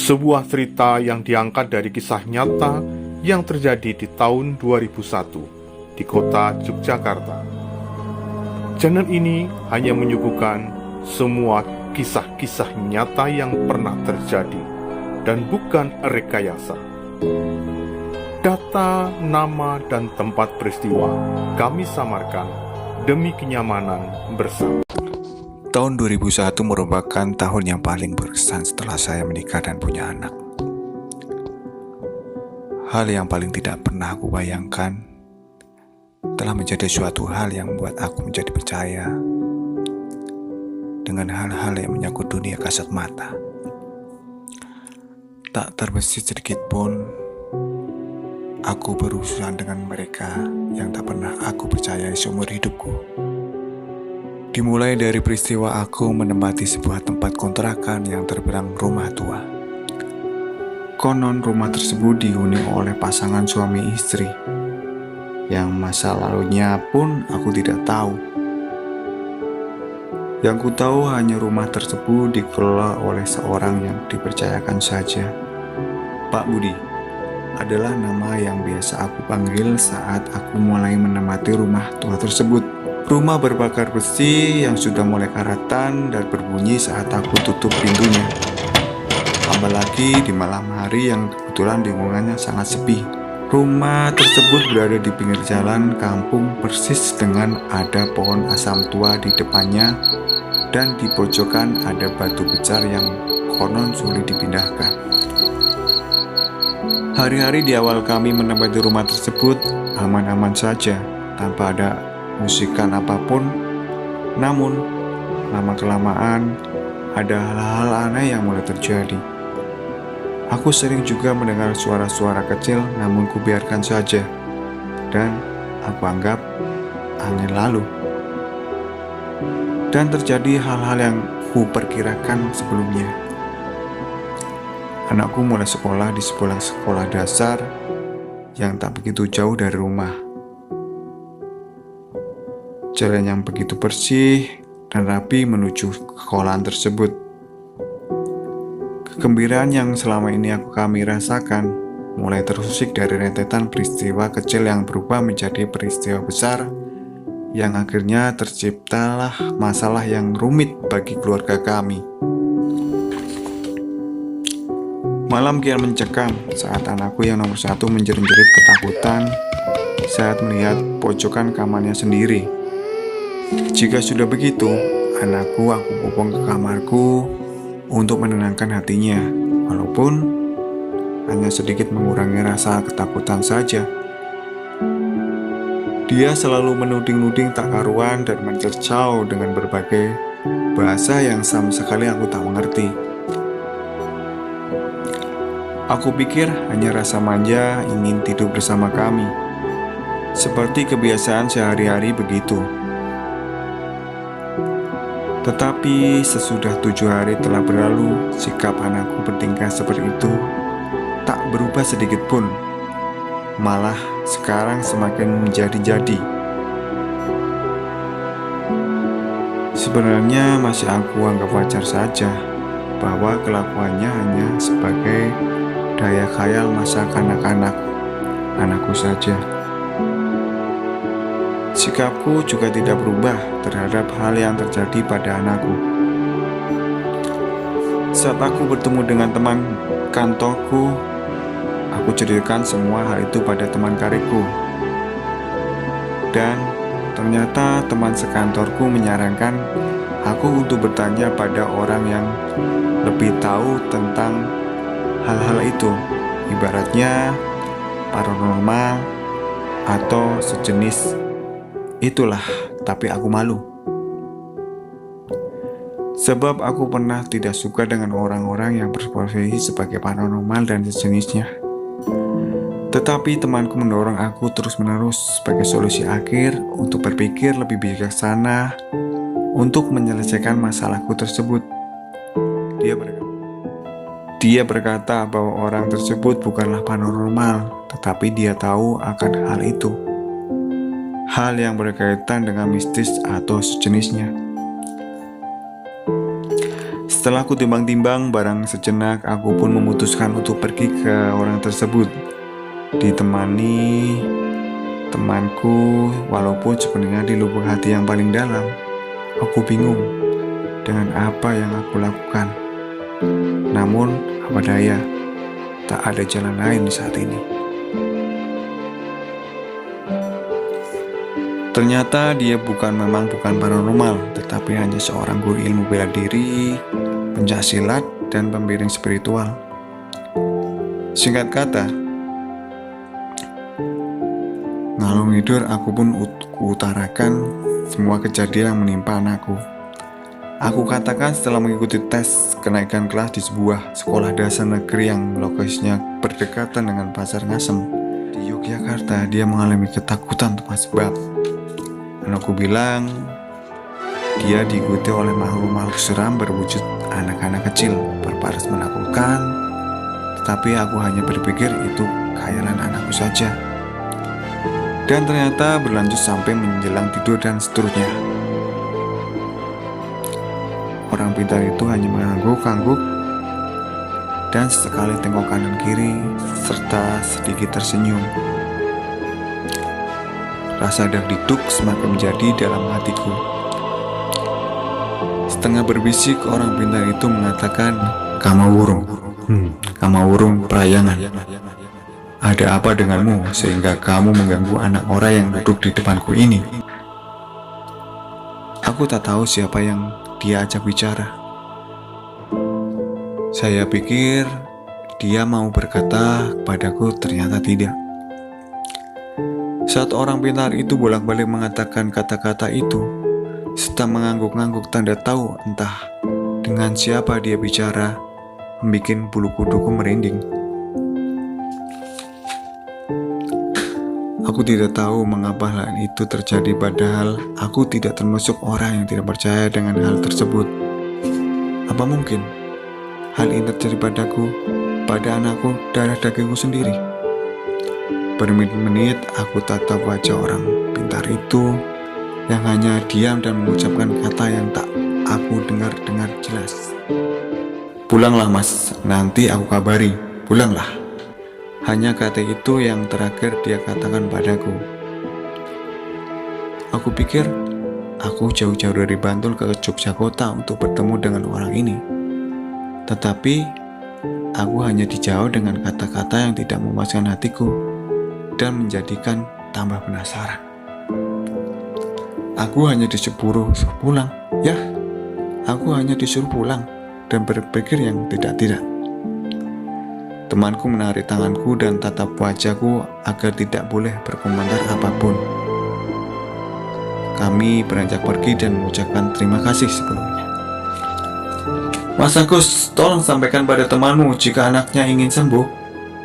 Sebuah cerita yang diangkat dari kisah nyata yang terjadi di tahun 2001 di kota Yogyakarta. Channel ini hanya menyuguhkan semua kisah-kisah nyata yang pernah terjadi dan bukan rekayasa. Data, nama, dan tempat peristiwa kami samarkan demi kenyamanan bersama. Tahun 2001 merupakan tahun yang paling berkesan setelah saya menikah dan punya anak. Hal yang paling tidak pernah aku bayangkan telah menjadi suatu hal yang membuat aku menjadi percaya dengan hal-hal yang menyangkut dunia kasat mata. Tak terbesit sedikit pun aku berurusan dengan mereka yang tak pernah aku percayai seumur hidupku. Dimulai dari peristiwa aku menempati sebuah tempat kontrakan yang terbilang rumah tua. Konon rumah tersebut dihuni oleh pasangan suami istri, yang masa lalunya pun aku tidak tahu. Yang ku tahu hanya rumah tersebut dikelola oleh seorang yang dipercayakan saja. Pak Budi adalah nama yang biasa aku panggil saat aku mulai menempati rumah tua tersebut. Rumah berbakar besi yang sudah mulai karatan dan berbunyi saat aku tutup pintunya. Apalagi di malam hari yang kebetulan lingkungannya sangat sepi. Rumah tersebut berada di pinggir jalan kampung persis dengan ada pohon asam tua di depannya dan di pojokan ada batu besar yang konon sulit dipindahkan. Hari-hari di awal kami menempati rumah tersebut aman-aman saja tanpa ada musikan apapun. Namun lama-kelamaan ada hal-hal aneh yang mulai terjadi. Aku sering juga mendengar suara-suara kecil, namun kubiarkan saja dan aku anggap angin lalu. Dan terjadi hal-hal yang kuperkirakan sebelumnya. Anakku mulai sekolah di sekolah dasar yang tak begitu jauh dari rumah. Jalan yang begitu bersih dan rapi menuju ke sekolahan tersebut. Kegembiraan yang selama ini kami rasakan mulai terusik dari rentetan peristiwa kecil yang berubah menjadi peristiwa besar yang akhirnya terciptalah masalah yang rumit bagi keluarga kami. Malam kian mencekam saat anakku yang nomor 1 menjerit-jerit ketakutan saat melihat pojokan kamarnya sendiri. Jika sudah begitu, aku bopong ke kamarku untuk menenangkan hatinya, walaupun hanya sedikit mengurangi rasa ketakutan saja. Dia selalu menuding-nuding tak karuan dan mencercau dengan berbagai bahasa yang sama sekali aku tak mengerti. Aku pikir hanya rasa manja ingin tidur bersama kami, seperti kebiasaan sehari-hari begitu. Tetapi sesudah 7 hari telah berlalu, sikap anakku bertingkah seperti itu tak berubah sedikit pun. Malah sekarang semakin menjadi-jadi. Sebenarnya masih aku anggap wajar saja bahwa kelakuannya hanya sebagai daya khayal masa kanak-kanak anakku saja. Sikapku juga tidak berubah terhadap hal yang terjadi pada anakku. Saat aku bertemu dengan teman kantorku, aku ceritakan semua hal itu pada teman karibku. Dan ternyata teman sekantorku menyarankan aku untuk bertanya pada orang yang lebih tahu tentang hal-hal itu, ibaratnya paranormal atau sejenis itulah, tapi aku malu. Sebab aku pernah tidak suka dengan orang-orang yang berprofesi sebagai paranormal dan sejenisnya. Tetapi temanku mendorong aku terus-menerus sebagai solusi akhir untuk berpikir lebih bijaksana untuk menyelesaikan masalahku tersebut. Dia berkata bahwa orang tersebut bukanlah paranormal, tetapi dia tahu akan hal itu. Hal yang berkaitan dengan mistis atau sejenisnya. Setelah aku timbang-timbang barang sejenak, aku pun memutuskan untuk pergi ke orang tersebut. Ditemani temanku, walaupun sebenarnya di lubuk hati yang paling dalam, aku bingung dengan apa yang aku lakukan. Namun, apa daya, tak ada jalan lain saat ini. Ternyata dia memang bukan paranormal, tetapi hanya seorang guru ilmu bela diri, pencaksilat, dan pembimbing spiritual. Singkat kata, ngalung ngidur aku pun utarakan semua kejadian yang menimpa anakku. Aku katakan setelah mengikuti tes kenaikan kelas di sebuah sekolah dasar negeri yang lokasinya berdekatan dengan Pasar Ngasem di Yogyakarta, dia mengalami ketakutan tanpa sebab. Dan aku bilang dia diikuti oleh makhluk-makhluk seram berwujud anak-anak kecil berparas menakutkan, tetapi aku hanya berpikir itu khayalan anakku saja. Dan ternyata berlanjut sampai menjelang tidur dan seterusnya. Orang pintar itu hanya mengangguk-angguk dan sesekali tengok kanan kiri serta sedikit tersenyum. Rasa dagdikduk semakin menjadi dalam hatiku. Setengah berbisik orang pintar itu mengatakan, Kamawurung Prayangan. Ada apa denganmu sehingga kamu mengganggu anak orang yang duduk di depanku ini? Aku tak tahu siapa yang dia ajak bicara. Saya pikir dia mau berkata kepadaku, ternyata tidak. Saat orang pintar itu bolak-balik mengatakan kata-kata itu, serta mengangguk-angguk tanda tahu entah dengan siapa dia bicara, membuat bulu kuduku merinding. Aku tidak tahu mengapa hal itu terjadi, padahal aku tidak termasuk orang yang tidak percaya dengan hal tersebut. Apa mungkin hal ini terjadi padaku, pada anakku, darah dagingku sendiri? Bermenit-menit aku tatap wajah orang pintar itu yang hanya diam dan mengucapkan kata yang tak aku dengar jelas. Pulanglah mas, nanti aku kabari, pulanglah. Hanya kata itu yang terakhir dia katakan padaku. Aku pikir aku jauh-jauh dari Bantul ke Yogyakarta untuk bertemu dengan orang ini. Tetapi aku hanya dijawab dengan kata-kata yang tidak memuaskan hatiku dan menjadikan tambah penasaran. Aku hanya disuruh pulang. Ya, aku hanya disuruh pulang dan berpikir yang tidak-tidak. Temanku menarik tanganku dan tatap wajahku agar tidak boleh berkomentar apapun. Kami beranjak pergi dan mengucapkan terima kasih sebelumnya. Mas Agus, tolong sampaikan pada temanmu jika anaknya ingin sembuh.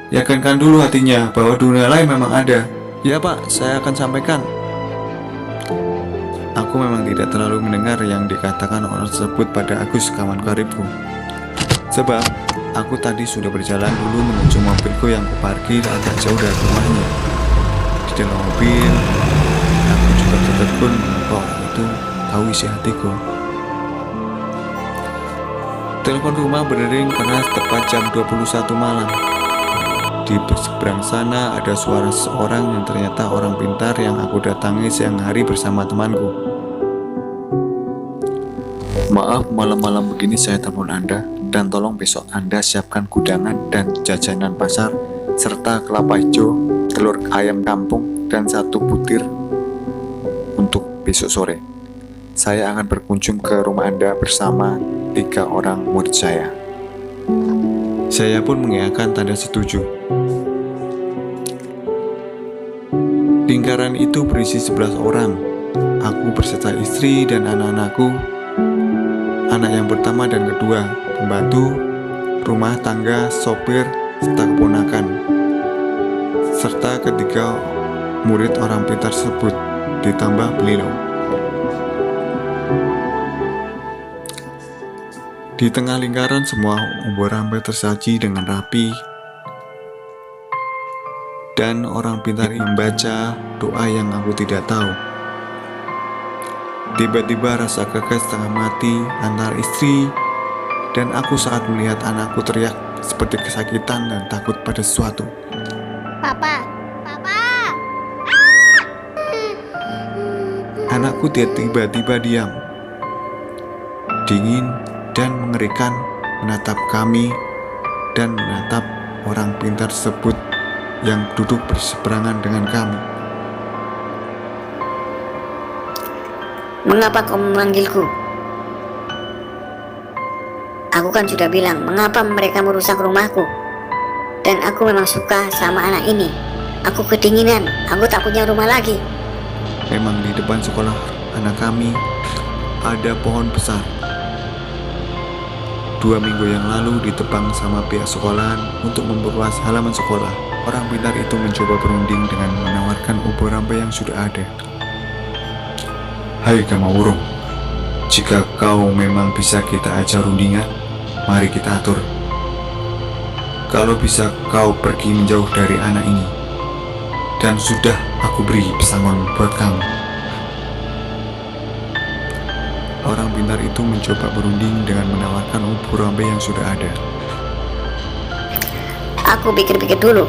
Yakinkan dulu hatinya bahwa dunia lain memang ada. Ya pak, saya akan sampaikan. Aku memang tidak terlalu mendengar yang dikatakan orang tersebut pada Agus, kawan karibku. Sebab aku tadi sudah berjalan dulu menuju mobilku yang kuparkir agak jauh dari rumahnya. Di dalam mobil, aku juga tertegun mengapa orang itu tahu isi hatiku. Telepon rumah berdering keras tepat jam 21 malam. Di seberang sana ada suara seorang yang ternyata orang pintar yang aku datangi siang hari bersama temanku. Maaf malam-malam begini saya telepon Anda, dan tolong besok Anda siapkan gudangan dan jajanan pasar, serta kelapa hijau, telur ayam kampung, dan 1 butir untuk besok sore. Saya akan berkunjung ke rumah Anda bersama 3 orang murid saya. Saya pun mengiyakan tanda setuju. Lingkaran itu berisi 11 orang. Aku berserta istri dan anak-anakku. Anak yang pertama dan kedua, pembantu, rumah tangga, sopir, serta keponakan. Serta ketiga murid orang pintar tersebut, ditambah beliau. Di tengah lingkaran semua umur rambai tersaji dengan rapi, dan orang pintar membaca doa yang aku tidak tahu. Tiba-tiba rasa kekeh setengah mati antara istri Dan aku saat melihat anakku teriak seperti kesakitan dan takut pada sesuatu. Papa, Papa. Anakku tiba-tiba diam, dingin dan mengerikan, menatap kami dan menatap orang pintar tersebut yang duduk berseberangan dengan kami. Mengapa kau memanggilku? Aku kan sudah bilang mengapa mereka merusak rumahku. Dan aku memang suka sama anak ini. Aku kedinginan, aku tak punya rumah lagi. Memang di depan sekolah anak kami ada pohon besar. 2 minggu yang lalu ditebang sama pihak sekolahan untuk memperluas halaman sekolah. Orang pintar itu mencoba berunding dengan menawarkan ubur rampai yang sudah ada. Hai Gamawurung, jika kau memang bisa kita ajak rundingan, mari kita atur. Kalau bisa kau pergi menjauh dari anak ini, dan sudah aku beri pesangon buat kamu. Orang pintar itu mencoba berunding dengan menawarkan ubur rampai yang sudah ada. Aku pikir-pikir dulu.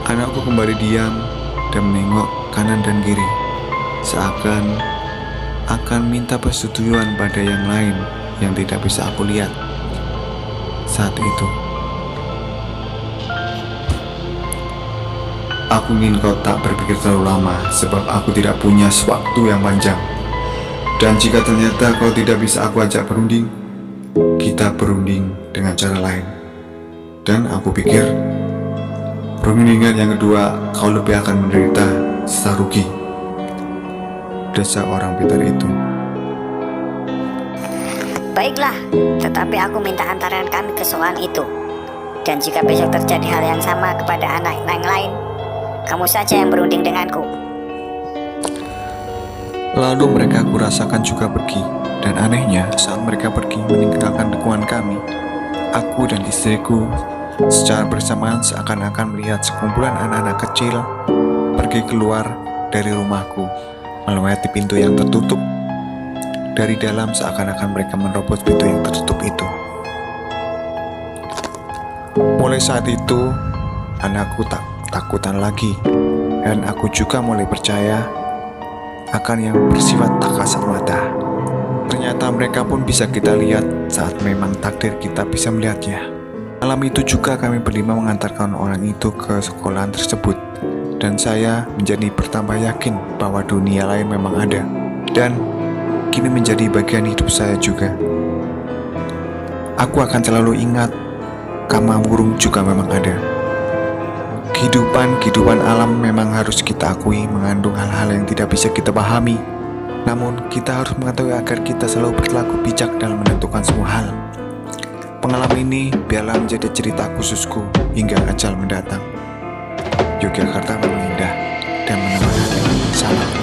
Anakku kembali diam dan menengok kanan dan kiri, seakan akan minta persetujuan pada yang lain yang tidak bisa aku lihat saat itu. Aku ingin kau tak berpikir terlalu lama, sebab aku tidak punya waktu yang panjang. Dan jika ternyata kau tidak bisa aku ajak berunding, kita berunding dengan cara lain. Dan aku pikir perundingan yang kedua kau lebih akan menderita serta rugi. Desa orang pintar itu. Baiklah, tetapi aku minta antarkan kami ke soal itu. Dan jika besok terjadi hal yang sama kepada anak yang lain, kamu saja yang berunding denganku. Lalu mereka kurasakan juga pergi. Dan anehnya saat mereka pergi meninggalkan lingkungan kami, aku dan istriku secara bersamaan seakan-akan melihat sekumpulan anak-anak kecil pergi keluar dari rumahku melewati pintu yang tertutup. Dari dalam seakan-akan mereka menerobos pintu yang tertutup itu. Mulai saat itu, anakku tak takutan lagi, dan aku juga mulai percaya akan yang bersifat tak kasat mata. Ternyata mereka pun bisa kita lihat saat memang takdir kita bisa melihatnya. Malam itu juga kami berlima mengantarkan orang itu ke sekolahan tersebut, dan saya menjadi bertambah yakin bahwa dunia lain memang ada, dan kini menjadi bagian hidup saya juga. Aku akan selalu ingat, Gamawurung juga memang ada. Kehidupan alam memang harus kita akui mengandung hal-hal yang tidak bisa kita pahami. Namun kita harus mengetahui agar kita selalu berlaku bijak dalam menentukan semua hal. Pengalaman ini biarlah menjadi cerita khususku hingga ajal mendatang. Yogyakarta memang indah dan menenangkan. Salam.